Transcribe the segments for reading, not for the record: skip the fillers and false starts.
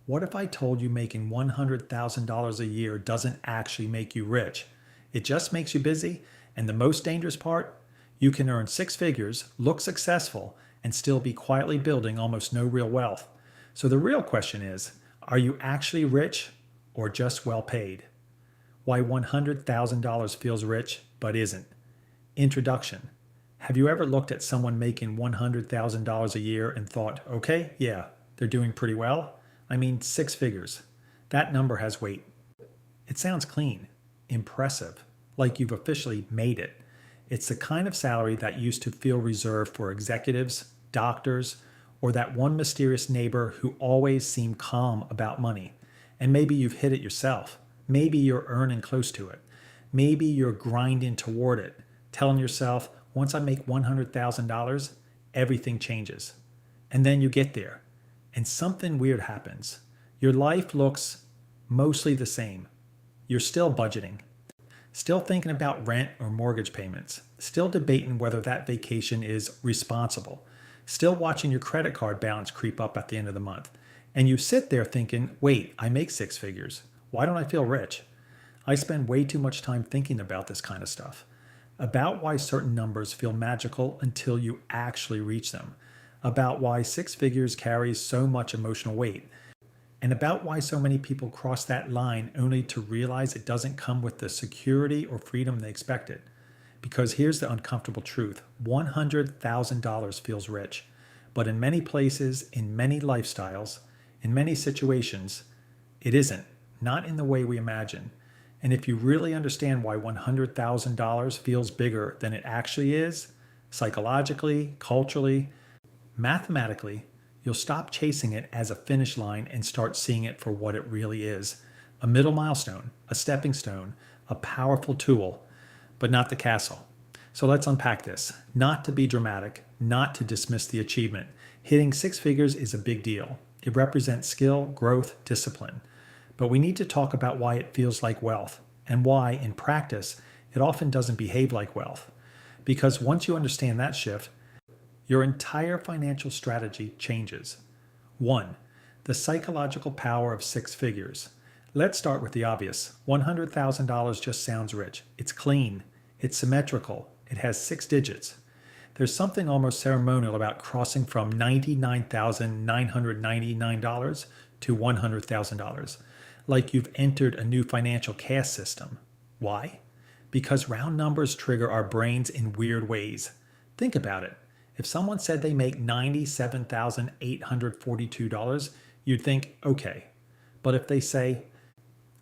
What if I told you making $100,000 a year doesn't actually make you rich? It just makes you busy, and the most dangerous part? You can earn six figures, look successful, and still be quietly building almost no real wealth. So the real question is, are you actually rich or just well paid? Why $100,000 feels rich but isn't. Introduction. Have you ever looked at someone making $100,000 a year and thought, okay, yeah, they're doing pretty well? I mean, six figures. That number has weight. It sounds clean, impressive, like you've officially made it. It's the kind of salary that used to feel reserved for executives, doctors, or that one mysterious neighbor who always seemed calm about money. And maybe you've hit it yourself. Maybe you're earning close to it. Maybe you're grinding toward it, telling yourself, once I make $100,000, everything changes. And then you get there, and something weird happens. Your life looks mostly the same. You're still budgeting, still thinking about rent or mortgage payments, still debating whether that vacation is responsible, still watching your credit card balance creep up at the end of the month. And you sit there thinking, wait, I make six figures. Why don't I feel rich? I spend way too much time thinking about this kind of stuff, about why certain numbers feel magical until you actually reach them, about why six figures carries so much emotional weight, and about why so many people cross that line only to realize it doesn't come with the security or freedom they expected. Because here's the uncomfortable truth: $100,000 feels rich, but in many places, in many lifestyles, in many situations, it isn't, not in the way we imagine. And if you really understand why $100,000 feels bigger than it actually is, psychologically, culturally, mathematically, you'll stop chasing it as a finish line and start seeing it for what it really is: a middle milestone, a stepping stone, a powerful tool, but not the castle. So let's unpack this. Not to be dramatic, not to dismiss the achievement. Hitting six figures is a big deal. It represents skill, growth, discipline. But we need to talk about why it feels like wealth, and why, in practice, it often doesn't behave like wealth. Because once you understand that shift, your entire financial strategy changes. 1. The psychological power of six figures. Let's start with the obvious. $100,000 just sounds rich. It's clean. It's symmetrical. It has six digits. There's something almost ceremonial about crossing from $99,999 to $100,000. Like you've entered a new financial caste system. Why? Because round numbers trigger our brains in weird ways. Think about it. If someone said they make $97,842, you'd think, okay. But if they say,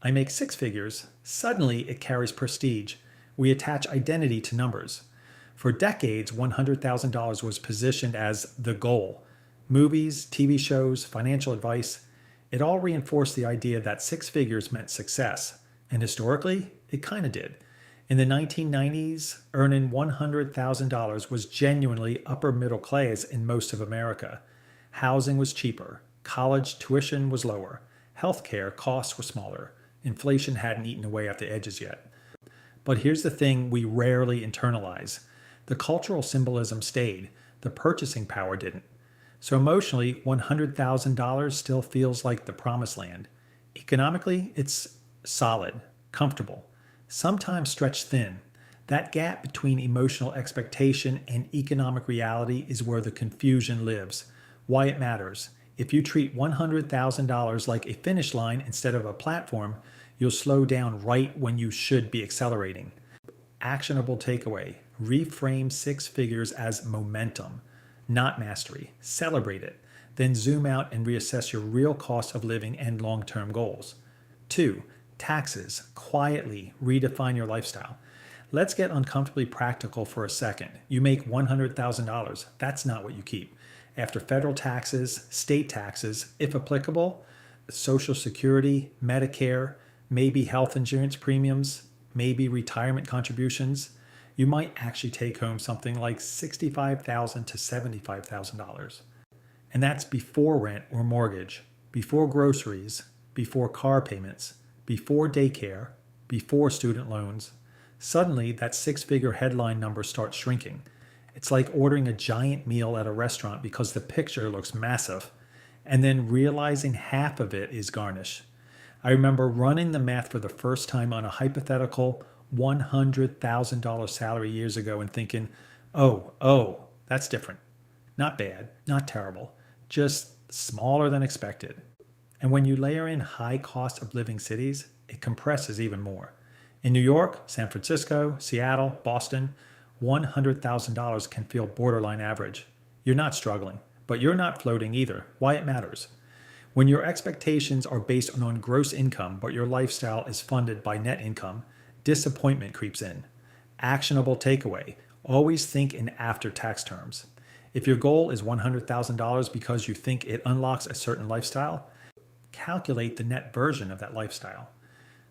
I make six figures, suddenly it carries prestige. We attach identity to numbers. For decades, $100,000 was positioned as the goal. Movies, TV shows, financial advice, it all reinforced the idea that six figures meant success. And historically, it kind of did. In the 1990s, earning $100,000 was genuinely upper middle class in most of America. Housing was cheaper, college tuition was lower, healthcare costs were smaller, inflation hadn't eaten away at the edges yet. But here's the thing we rarely internalize. The cultural symbolism stayed, the purchasing power didn't. So emotionally, $100,000 still feels like the promised land. Economically, it's solid, comfortable, sometimes stretched thin. That gap between emotional expectation and economic reality is where the confusion lives. Why it matters. If you treat $100,000 like a finish line instead of a platform, you'll slow down right when you should be accelerating. Actionable takeaway: reframe six figures as momentum, not mastery. Celebrate it. Then zoom out and reassess your real cost of living and long-term goals. 2. Taxes. Quietly redefine your lifestyle. Let's get uncomfortably practical for a second. You make $100,000. That's not what you keep. After federal taxes, state taxes, if applicable, Social Security, Medicare, maybe health insurance premiums, maybe retirement contributions, you might actually take home something like $65,000 to $75,000. And that's before rent or mortgage, before groceries, before car payments, before daycare, before student loans. Suddenly, that six-figure headline number starts shrinking. It's like ordering a giant meal at a restaurant because the picture looks massive. and then realizing half of it is garnish. I remember running the math for the first time on a hypothetical $100,000 salary years ago and thinking, oh, that's different. Not bad, not terrible, just smaller than expected. And when you layer in high cost of living cities, it compresses even more. In New York, San Francisco, Seattle, Boston, $100,000 can feel borderline average. You're not struggling, but you're not floating either. Why it matters. When your expectations are based on gross income, but your lifestyle is funded by net income, disappointment creeps in. Actionable takeaway: always think in after-tax terms. If your goal is $100,000 because you think it unlocks a certain lifestyle, calculate the net version of that lifestyle.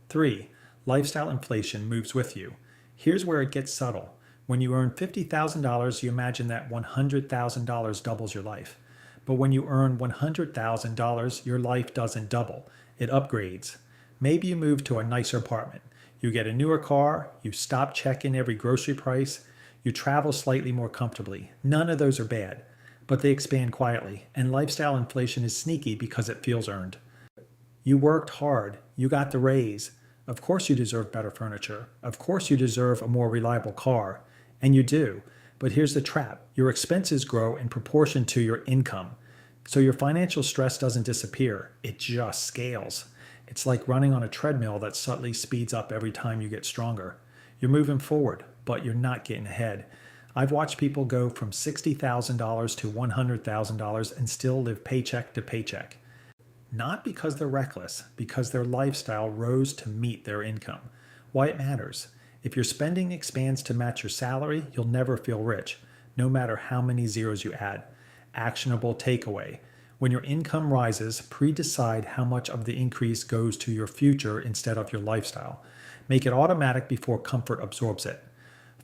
3. Lifestyle inflation moves with you. Here's where it gets subtle. When you earn $50,000, you imagine that $100,000 doubles your life. But when you earn $100,000, your life doesn't double. It upgrades. Maybe you move to a nicer apartment. You get a newer car. You stop checking every grocery price. You travel slightly more comfortably. None of those are bad, but they expand quietly, and lifestyle inflation is sneaky because it feels earned. You worked hard. You got the raise. Of course you deserve better furniture. Of course you deserve a more reliable car. And you do. But here's the trap. Your expenses grow in proportion to your income. So your financial stress doesn't disappear. It just scales. It's like running on a treadmill that subtly speeds up every time you get stronger. You're moving forward, but you're not getting ahead. I've watched people go from $60,000 to $100,000 and still live paycheck to paycheck. Not because they're reckless, because their lifestyle rose to meet their income. Why it matters. If your spending expands to match your salary, you'll never feel rich, no matter how many zeros you add. Actionable takeaway. When your income rises, pre-decide how much of the increase goes to your future instead of your lifestyle. Make it automatic before comfort absorbs it.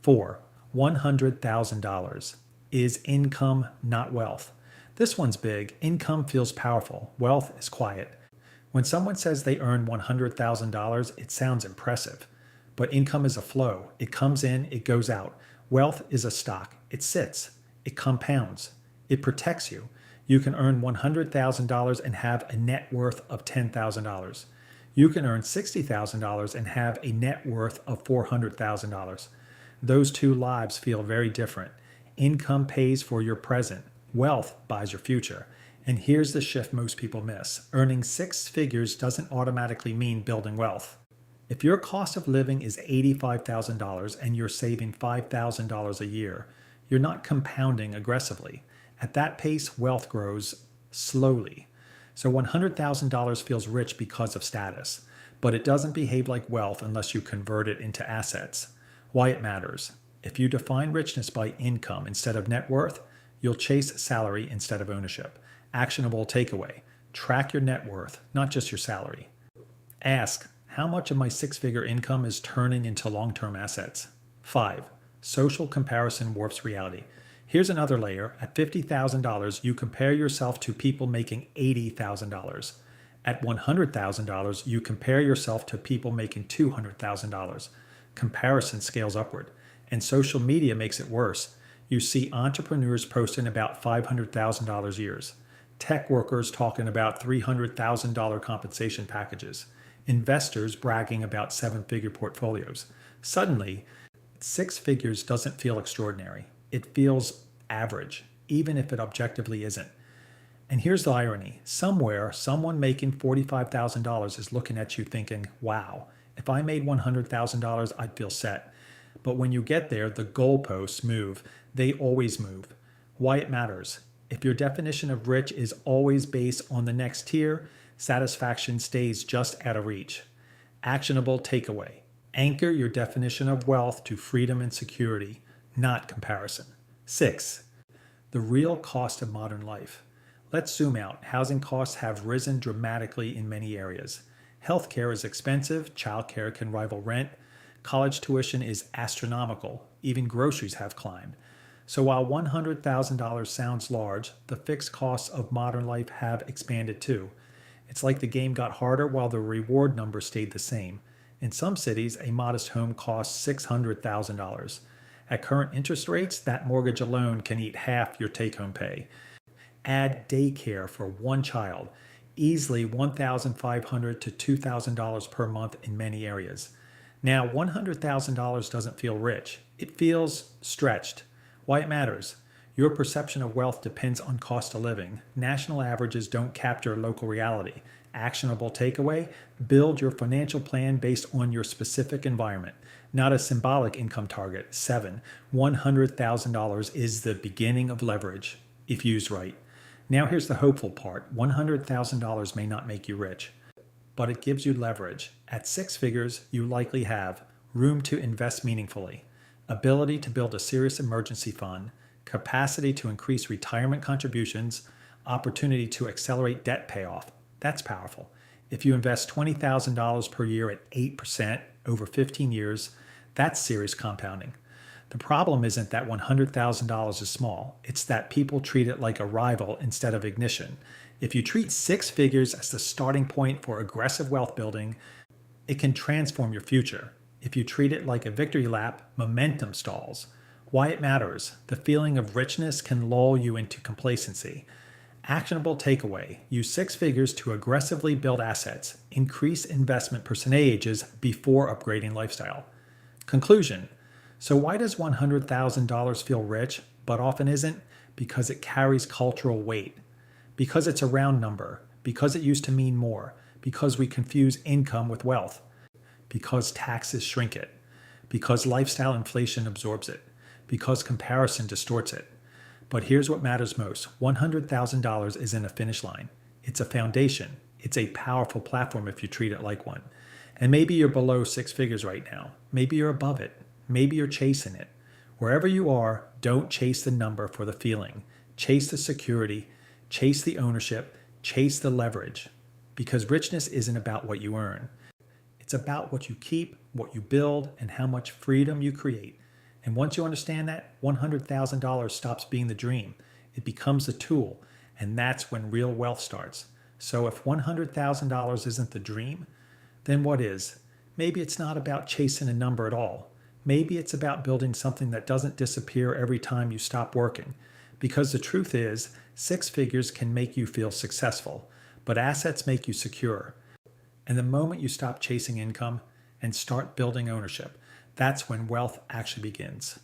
4. $100,000. Is income not wealth? This one's big. Income feels powerful. Wealth is quiet. When someone says they earn $100,000, it sounds impressive. But income is a flow. It comes in, it goes out. Wealth is a stock. It sits. It compounds. It protects you. You can earn $100,000 and have a net worth of $10,000. You can earn $60,000 and have a net worth of $400,000. Those two lives feel very different. Income pays for your present. Wealth buys your future. And here's the shift most people miss. Earning six figures doesn't automatically mean building wealth. If your cost of living is $85,000 and you're saving $5,000 a year, you're not compounding aggressively. At that pace, wealth grows slowly. So $100,000 feels rich because of status, but it doesn't behave like wealth unless you convert it into assets. Why it matters. If you define richness by income instead of net worth, you'll chase salary instead of ownership. Actionable takeaway. Track your net worth, not just your salary. Ask, how much of my six-figure income is turning into long-term assets? 5. Social comparison warps reality. Here's another layer. At $50,000, you compare yourself to people making $80,000. At $100,000, you compare yourself to people making $200,000. Comparison scales upward. And social media makes it worse. You see entrepreneurs posting about $500,000 years. Tech workers talking about $300,000 compensation packages. Investors bragging about seven-figure portfolios. Suddenly, six figures doesn't feel extraordinary. It feels average, even if it objectively isn't. And here's the irony. Somewhere, someone making $45,000 is looking at you thinking, wow, if I made $100,000, I'd feel set. But when you get there, the goalposts move. They always move. Why it matters. If your definition of rich is always based on the next tier, satisfaction stays just out of reach. Actionable takeaway. Anchor your definition of wealth to freedom and security, not comparison. 6. The real cost of modern life. Let's zoom out. Housing costs have risen dramatically in many areas. Healthcare is expensive. Childcare can rival rent. College tuition is astronomical. Even groceries have climbed. So while $100,000 sounds large, the fixed costs of modern life have expanded too. It's like the game got harder while the reward number stayed the same. In some cities, a modest home costs $600,000. At current interest rates, that mortgage alone can eat half your take-home pay. Add daycare for one child, easily $1,500 to $2,000 per month in many areas. Now, $100,000 doesn't feel rich. It feels stretched. Why it matters? Your perception of wealth depends on cost of living. National averages don't capture local reality. Actionable takeaway: build your financial plan based on your specific environment, not a symbolic income target. 7. $100,000 is the beginning of leverage, if used right. Now here's the hopeful part. $100,000 may not make you rich, but it gives you leverage. At 6 figures, you likely have room to invest meaningfully, ability to build a serious emergency fund, capacity to increase retirement contributions, opportunity to accelerate debt payoff. That's powerful. If you invest $20,000 per year at 8% over 15 years, that's serious compounding. The problem isn't that $100,000 is small. It's that people treat it like a rival instead of ignition. If you treat 6 figures as the starting point for aggressive wealth building, it can transform your future. If you treat it like a victory lap, momentum stalls. Why it matters: the feeling of richness can lull you into complacency. Actionable takeaway: use 6 figures to aggressively build assets. Increase investment percentages before upgrading lifestyle. Conclusion: so why does $100,000 feel rich, but often isn't? Because it carries cultural weight. Because it's a round number. Because it used to mean more. Because we confuse income with wealth. Because taxes shrink it. Because lifestyle inflation absorbs it. Because comparison distorts it. But here's what matters most. $100,000 isn't a finish line. It's a foundation. It's a powerful platform if you treat it like one. And maybe you're below 6 figures right now. Maybe you're above it. Maybe you're chasing it. Wherever you are, don't chase the number for the feeling. Chase the security. Chase the ownership. Chase the leverage. Because richness isn't about what you earn. It's about what you keep, what you build, and how much freedom you create. And once you understand that, $100,000 stops being the dream. It becomes a tool, and that's when real wealth starts. So if $100,000 isn't the dream, then what is? Maybe it's not about chasing a number at all. Maybe it's about building something that doesn't disappear every time you stop working. Because the truth is, 6 figures can make you feel successful, but assets make you secure. And the moment you stop chasing income and start building ownership, that's when wealth actually begins.